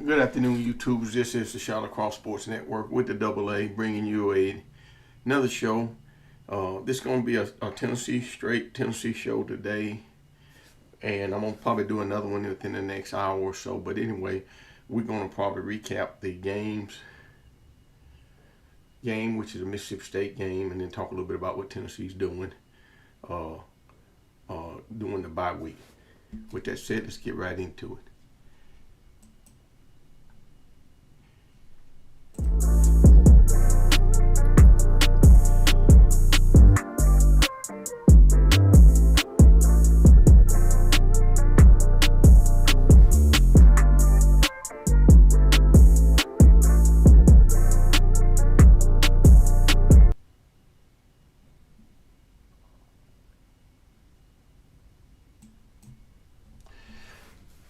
Good afternoon, YouTubers. This is the ShallowCross Sports Network with the Double A, bringing you another show. This is going to be a straight Tennessee show today, and I'm going to probably do another one within the next hour or so. But anyway, we're going to probably recap the game, which is a Mississippi State game, and then talk a little bit about what Tennessee's doing during the bye week. With that said, let's get right into it.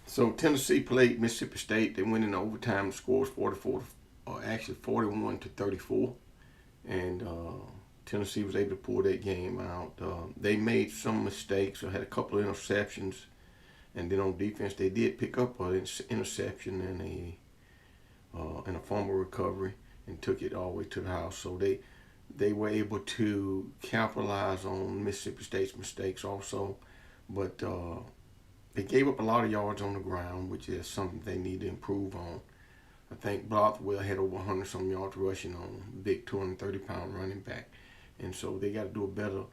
So Tennessee played Mississippi State. They went in overtime. The score was 41-34, and Tennessee was able to pull that game out. They made some mistakes or had a couple of interceptions, and then on defense they did pick up an interception and a fumble recovery and took it all the way to the house. So they were able to capitalize on Mississippi State's mistakes also, but they gave up a lot of yards on the ground, which is something they need to improve on. I think Bothwell had over 100-some yards rushing on big 230-pound running back. And so they got to do a better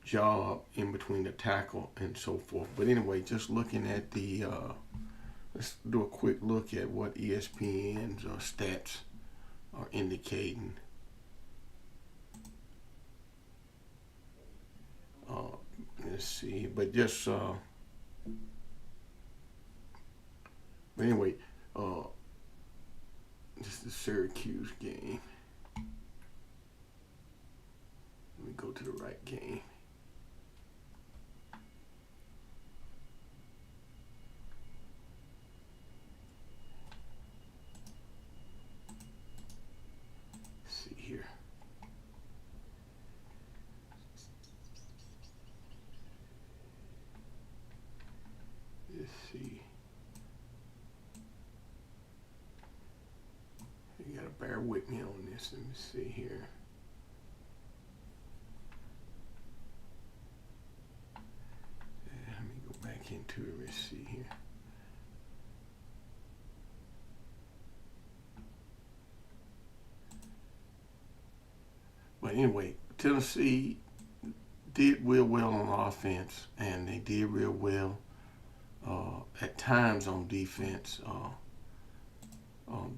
job in between the tackle and so forth. But anyway, just looking at let's do a quick look at what ESPN's stats are indicating. Let's see, but just... But anyway, this is the Syracuse game. Let me go to the right game. Let's see here. Let's see. You gotta bear with me on this. Let me see here. Let me go back into it. Let's see here. But anyway, Tennessee did real well on offense, and they did real well at times on defense.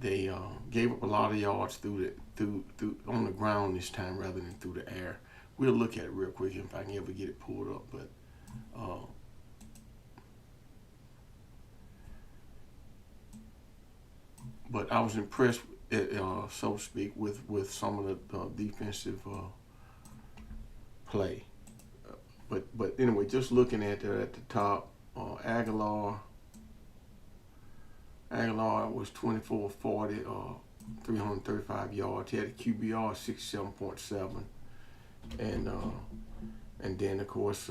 They gave up a lot of yards through on the ground this time rather than through the air. We'll look at it real quick if I can ever get it pulled up. But I was impressed, so to speak, with some of the defensive play. But anyway, just looking at it at the top, Aguilar was 24-40, 335 yards. He had a QBR of 67.7. And then, of course,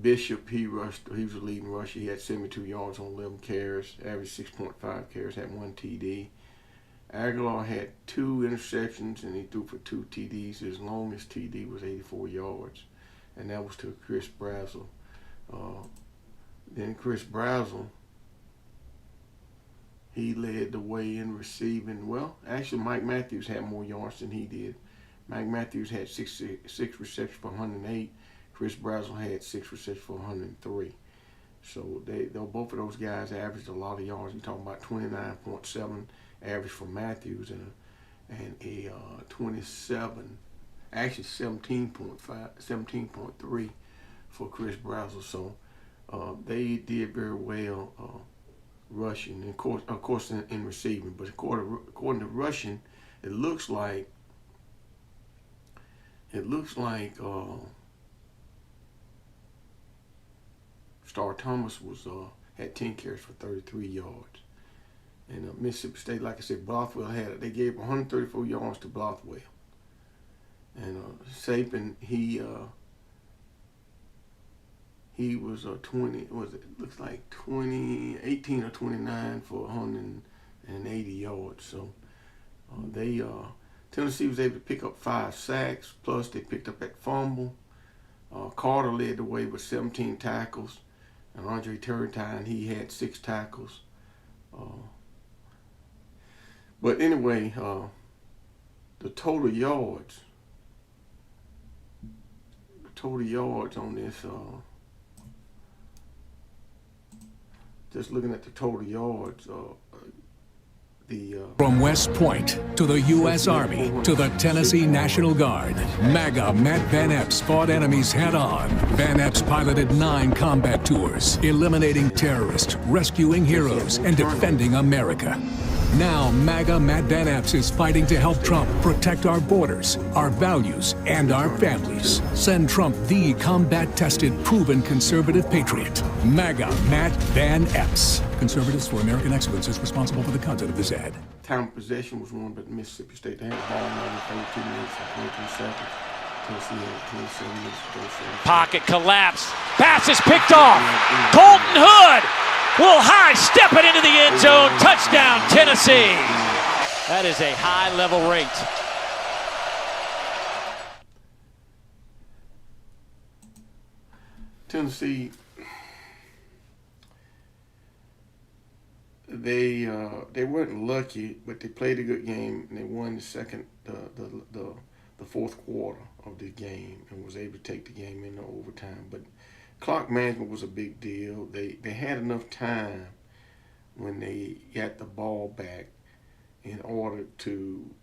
Bishop, he was a leading rusher. He had 72 yards on 11 carries, averaged 6.5 carries, had 1 TD. Aguilar had 2 interceptions, and he threw for 2 TDs. His longest TD was 84 yards, and that was to Chris Brazzell. Then Chris Brazzell, he led the way in receiving. Well, actually, Mike Matthews had more yards than he did. Mike Matthews had 6 receptions for 108. Chris Brazzell had 6 receptions for 103. So both of those guys averaged a lot of yards. You're talking about 29.7 average for Matthews and a 17.3 for Chris Brazzell. So they did very well rushing, and of course in receiving. But according to rushing, it looks like Star Thomas had 10 carries for 33 yards. And Mississippi State, like I said, Bothwell they gave 134 yards to Bothwell. And Sapin, he was 18 or 29 for 100 and yards. So Tennessee was able to pick up 5 sacks, plus they picked up that fumble. Carter led the way with 17 tackles, and Andre Turrentine, he had 6 tackles. But anyway, the total yards on this, just looking at the total yards, from West Point to the U.S. Army to the Tennessee National Guard, MAGA Matt Van Epps fought enemies head-on. Van Epps piloted 9 combat tours, eliminating terrorists, rescuing heroes, and defending America. Now, MAGA Matt Van Epps is fighting to help Trump protect our borders, our values, and our families. Send Trump the combat-tested, proven conservative patriot. MAGA Matt Van Epps. Conservatives for American Excellence is responsible for the content of this ad. Time of possession was won by Mississippi State. They had the ball in 32 minutes and 22 seconds. Tennessee had 27 minutes to go. Pocket collapse. Pass is picked off. Colton Hood will high step it into the end zone. Touchdown, Tennessee. That is a high-level rate. Tennessee, they weren't lucky, but they played a good game and they won the fourth quarter of the game and was able to take the game into overtime. But clock management was a big deal. They had enough time when they got the ball back in order to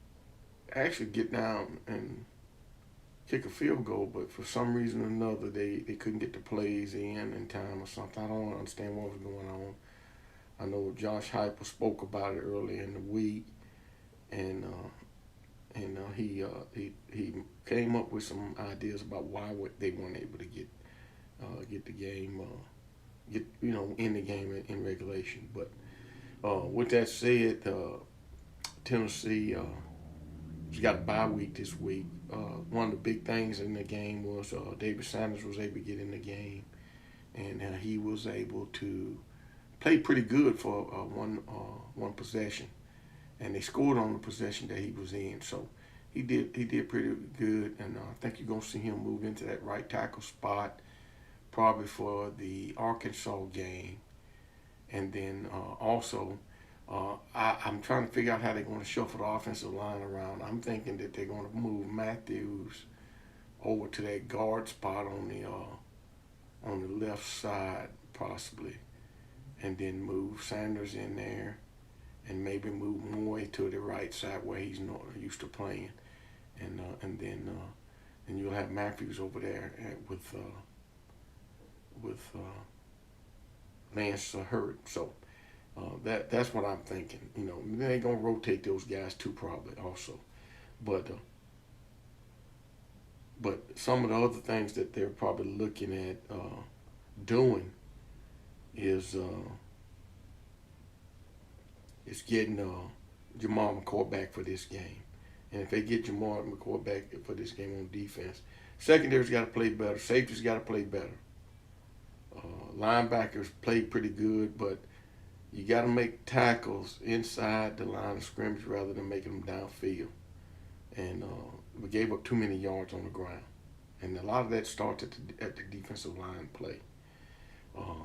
actually get down and kick a field goal, but for some reason or another they couldn't get the plays in time or something. I don't understand what was going on. I know Josh Heupel spoke about it earlier in the week, and he came up with some ideas about why they weren't able to get the game in the game in regulation. But with that said, Tennessee has got a bye week this week. One of the big things in the game was David Sanders was able to get in the game, and he was able to play pretty good for one possession, and they scored on the possession that he was in. So he did pretty good, and I think you're gonna see him move into that right tackle spot probably for the Arkansas game, and then also. I'm trying to figure out how they're going to shuffle the offensive line around. I'm thinking that they're going to move Matthews over to that guard spot on the left side possibly, and then move Sanders in there, and maybe move Moy to the right side where he's not used to playing, and then you'll have Matthews over there with Lance Hurd. So. That's what I'm thinking. They're gonna rotate those guys too, probably also, but some of the other things that they're probably looking at doing is getting Jamal McCoy back for this game, and if they get Jamal McCoy back for this game on defense, secondary's got to play better, safety's got to play better, linebackers played pretty good, but you got to make tackles inside the line of scrimmage rather than making them downfield. And we gave up too many yards on the ground. And a lot of that starts at the defensive line play. You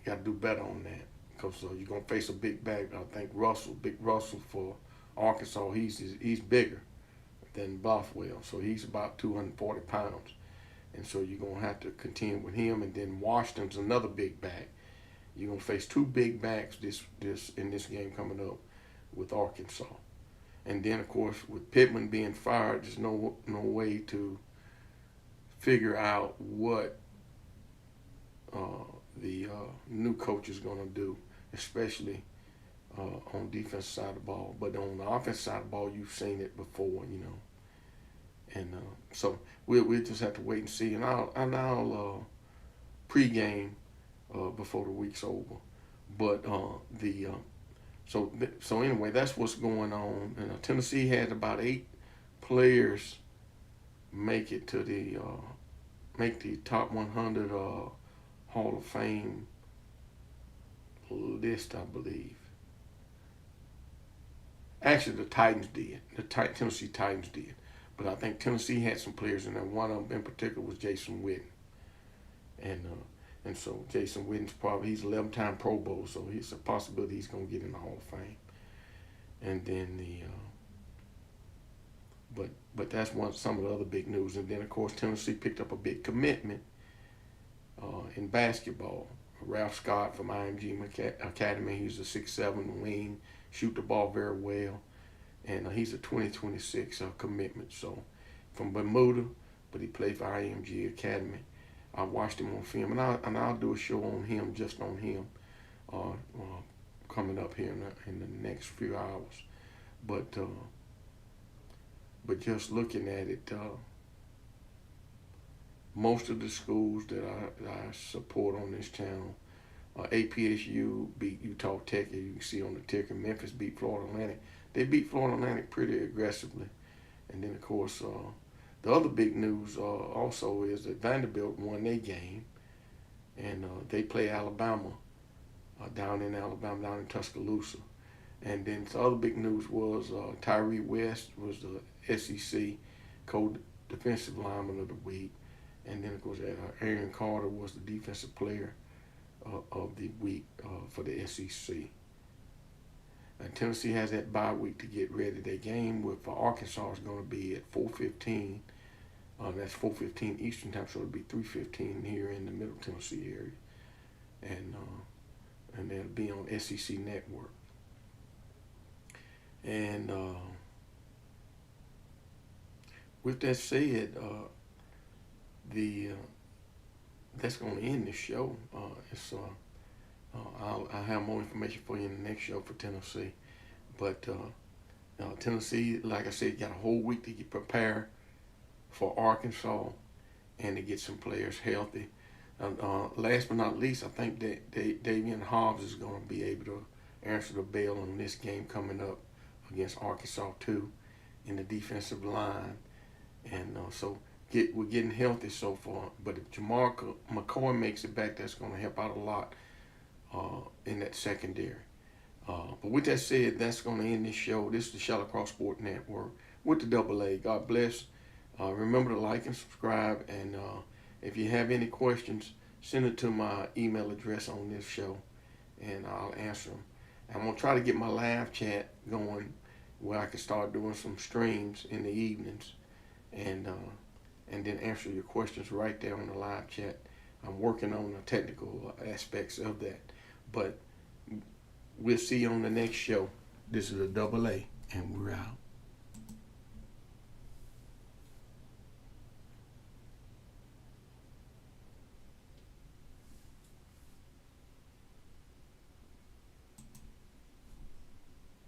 got to do better on that because you're going to face a big back. I think Big Russell for Arkansas, he's bigger than Bothwell. So he's about 240 pounds. And so you're going to have to contend with him. And then Washington's another big back. You're going to face 2 big backs in this game coming up with Arkansas. And then, of course, with Pittman being fired, there's no way to figure out what the new coach is going to do, especially on the defensive side of the ball. But on the offensive side of the ball, you've seen it before, And so we'll just have to wait and see. And I'll pregame before the week's over, but so anyway, that's what's going on. And Tennessee had about 8 players make it to make the top 100 Hall of Fame list, I believe. Actually, the Titans did. The Tennessee Titans did. But I think Tennessee had some players in there. One of them in particular was Jason Witten. And so Jason Witten's he's 11-time Pro Bowl, so it's a possibility he's going to get in the Hall of Fame. And then but that's some of the other big news. And then, of course, Tennessee picked up a big commitment in basketball. Ralph Scott from IMG Academy. He's a 6'7" wing, shoot the ball very well. And he's a 2026 commitment. So from Bermuda, but he played for IMG Academy. I watched him on film, and I'll do a show on him, just on him, coming up here in the next few hours. But just looking at it, most of the schools that I support on this channel, APSU beat Utah Tech, as you can see on the ticker. Memphis beat Florida Atlantic. They beat Florida Atlantic pretty aggressively. And then, of course, the other big news also is that Vanderbilt won their game, and they play Alabama down in Tuscaloosa. And then the other big news was Tyree was the SEC co-defensive lineman of the week. And then, of course, Arian was the defensive player of the week for the SEC. And Tennessee has that bye week to get ready. Their game for Arkansas is going to be at 4:15. That's 4:15 Eastern time, so it'll be 3:15 here in the Middle Tennessee area. And they'll be on SEC Network. And with that said, that's going to end this show. I'll have more information for you in the next show for Tennessee. But Tennessee, like I said, got a whole week to get prepared for Arkansas and to get some players healthy. Last but not least, I think that Davian Hobbs is going to be able to answer the bell on this game coming up against Arkansas too in the defensive line. And so we're getting healthy so far. But if Jamar McCoy makes it back, that's going to help out a lot in that secondary. But with that said, that's going to end this show. This is the ShallowCross Sport Network with the AA. God bless. Remember to like and subscribe. And if you have any questions, send it to my email address on this show, and I'll answer them. I'm going to try to get my live chat going where I can start doing some streams in the evenings and then answer your questions right there on the live chat. I'm working on the technical aspects of that. But we'll see you on the next show. This is a AA, and we're out.